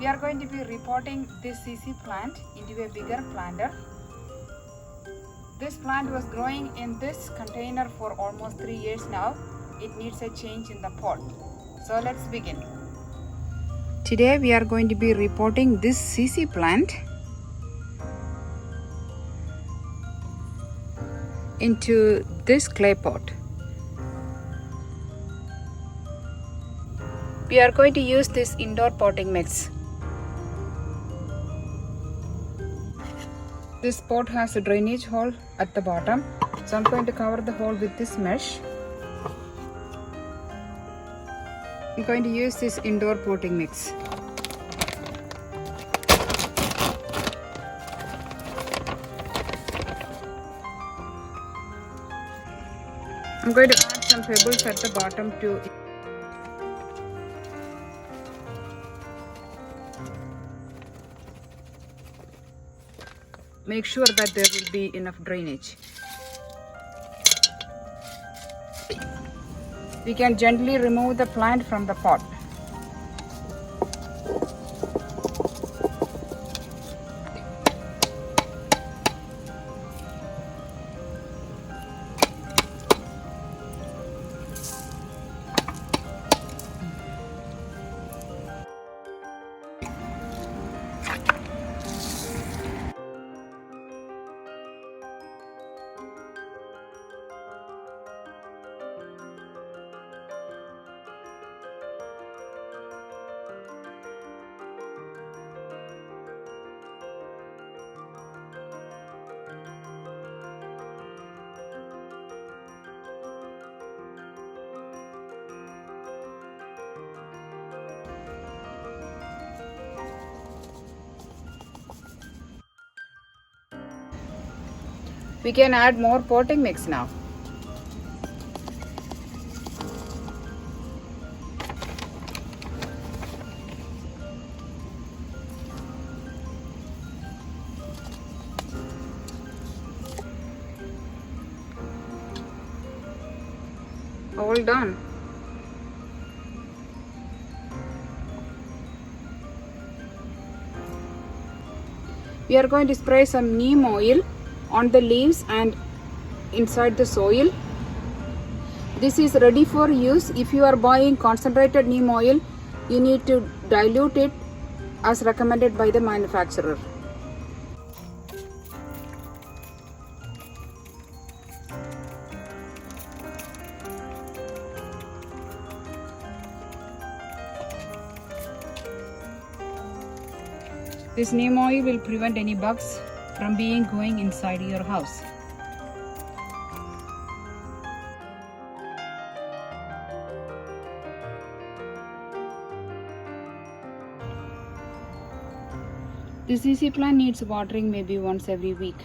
We are going to be repotting this CC plant into a bigger planter. This plant was growing in this container for almost 3 years now. It needs a change in the pot. So let's begin. Today we are going to be repotting this CC plant into this clay pot. We are going to use this indoor potting mix. This pot has a drainage hole at the bottom, so I'm going to cover the hole with this mesh. I'm going to use this indoor potting mix. I'm going to add some pebbles at the bottom too. Make sure that there will be enough drainage. We can gently remove the plant from the pot. We can add more potting mix now. All done. We are going to spray some neem oil on the leaves and inside the soil. This is ready for use. If you are buying concentrated neem oil, you need to dilute it as recommended by the manufacturer. This neem oil will prevent any bugs from going inside your house. The CC plant needs watering maybe once every week.